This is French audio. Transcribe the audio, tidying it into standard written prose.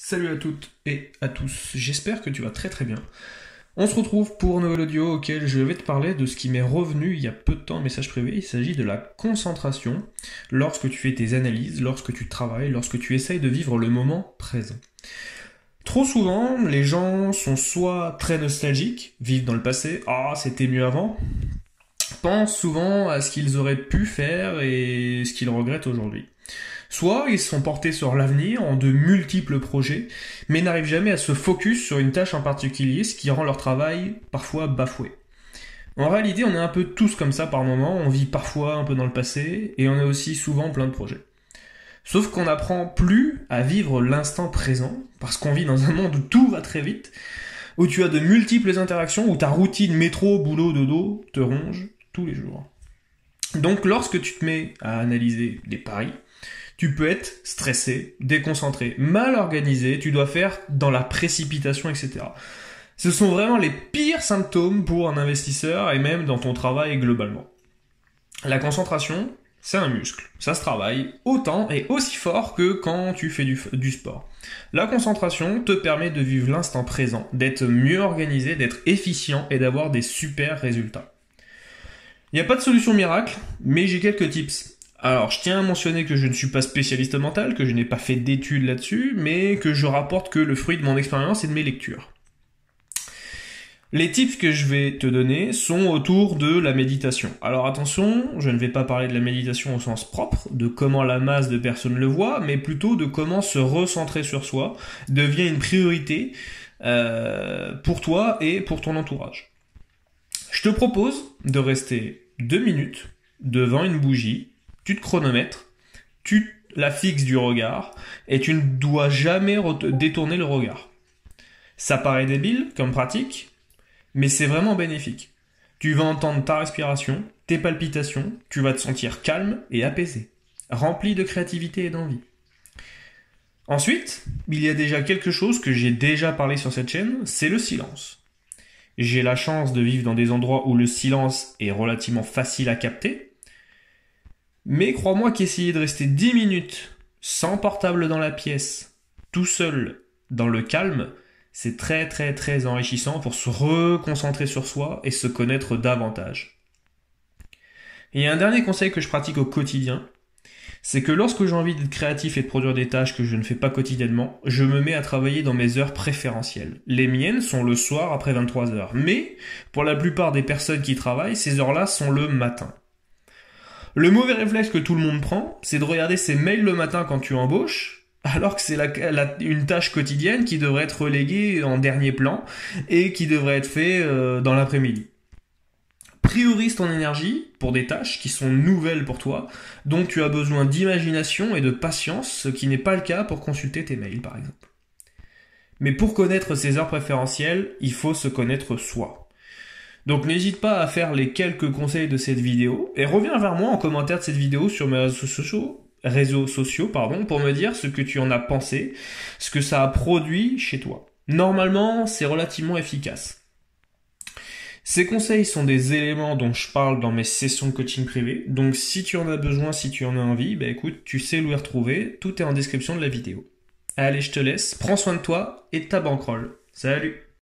Salut à toutes et à tous, j'espère que tu vas très très bien. On se retrouve pour un nouvel audio auquel je vais te parler de ce qui m'est revenu il y a peu de temps en message privé. Il s'agit de la concentration lorsque tu fais tes analyses, lorsque tu travailles, lorsque tu essayes de vivre le moment présent. Trop souvent, les gens sont soit très nostalgiques, vivent dans le passé, ah c'était mieux avant, pensent souvent à ce qu'ils auraient pu faire et ce qu'ils regrettent aujourd'hui. Soit ils sont portés sur l'avenir en de multiples projets, mais n'arrivent jamais à se focus sur une tâche en particulier, ce qui rend leur travail parfois bafoué. En réalité, on est un peu tous comme ça par moments, on vit parfois un peu dans le passé, et on a aussi souvent plein de projets. Sauf qu'on n'apprend plus à vivre l'instant présent, parce qu'on vit dans un monde où tout va très vite, où tu as de multiples interactions, où ta routine métro, boulot, dodo te ronge tous les jours. Donc lorsque tu te mets à analyser des paris, tu peux être stressé, déconcentré, mal organisé, tu dois faire dans la précipitation, etc. Ce sont vraiment les pires symptômes pour un investisseur et même dans ton travail globalement. La concentration, c'est un muscle. Ça se travaille autant et aussi fort que quand tu fais du sport. La concentration te permet de vivre l'instant présent, d'être mieux organisé, d'être efficient et d'avoir des super résultats. Il n'y a pas de solution miracle, mais j'ai quelques tips. Alors, je tiens à mentionner que je ne suis pas spécialiste mental, que je n'ai pas fait d'études là-dessus, mais que je rapporte que le fruit de mon expérience et de mes lectures. Les tips que je vais te donner sont autour de la méditation. Alors attention, je ne vais pas parler de la méditation au sens propre, de comment la masse de personnes le voit, mais plutôt de comment se recentrer sur soi devient une priorité pour toi et pour ton entourage. Je te propose de rester 2 minutes devant une bougie, tu te chronomètres, tu la fixes du regard et tu ne dois jamais détourner le regard. Ça paraît débile comme pratique, mais c'est vraiment bénéfique. Tu vas entendre ta respiration, tes palpitations, tu vas te sentir calme et apaisé, rempli de créativité et d'envie. Ensuite, il y a déjà quelque chose que j'ai déjà parlé sur cette chaîne, c'est le silence. J'ai la chance de vivre dans des endroits où le silence est relativement facile à capter, mais crois-moi qu'essayer de rester 10 minutes sans portable dans la pièce, tout seul, dans le calme, c'est très très très enrichissant pour se reconcentrer sur soi et se connaître davantage. Et il y a un dernier conseil que je pratique au quotidien, c'est que lorsque j'ai envie d'être créatif et de produire des tâches que je ne fais pas quotidiennement, je me mets à travailler dans mes heures préférentielles. Les miennes sont le soir après 23h, mais pour la plupart des personnes qui travaillent, ces heures-là sont le matin. Le mauvais réflexe que tout le monde prend, c'est de regarder ses mails le matin quand tu embauches, alors que c'est une tâche quotidienne qui devrait être reléguée en dernier plan et qui devrait être fait dans l'après-midi. Priorise ton énergie pour des tâches qui sont nouvelles pour toi, donc tu as besoin d'imagination et de patience, ce qui n'est pas le cas pour consulter tes mails par exemple. Mais pour connaître ses heures préférentielles, il faut se connaître soi. Donc n'hésite pas à faire les quelques conseils de cette vidéo et reviens vers moi en commentaire de cette vidéo sur mes réseaux sociaux pour me dire ce que tu en as pensé, ce que ça a produit chez toi. Normalement, c'est relativement efficace. Ces conseils sont des éléments dont je parle dans mes sessions de coaching privé, donc si tu en as besoin, si tu en as envie, écoute, tu sais où les retrouver, tout est en description de la vidéo. Allez, je te laisse, prends soin de toi et de ta bankroll. Salut!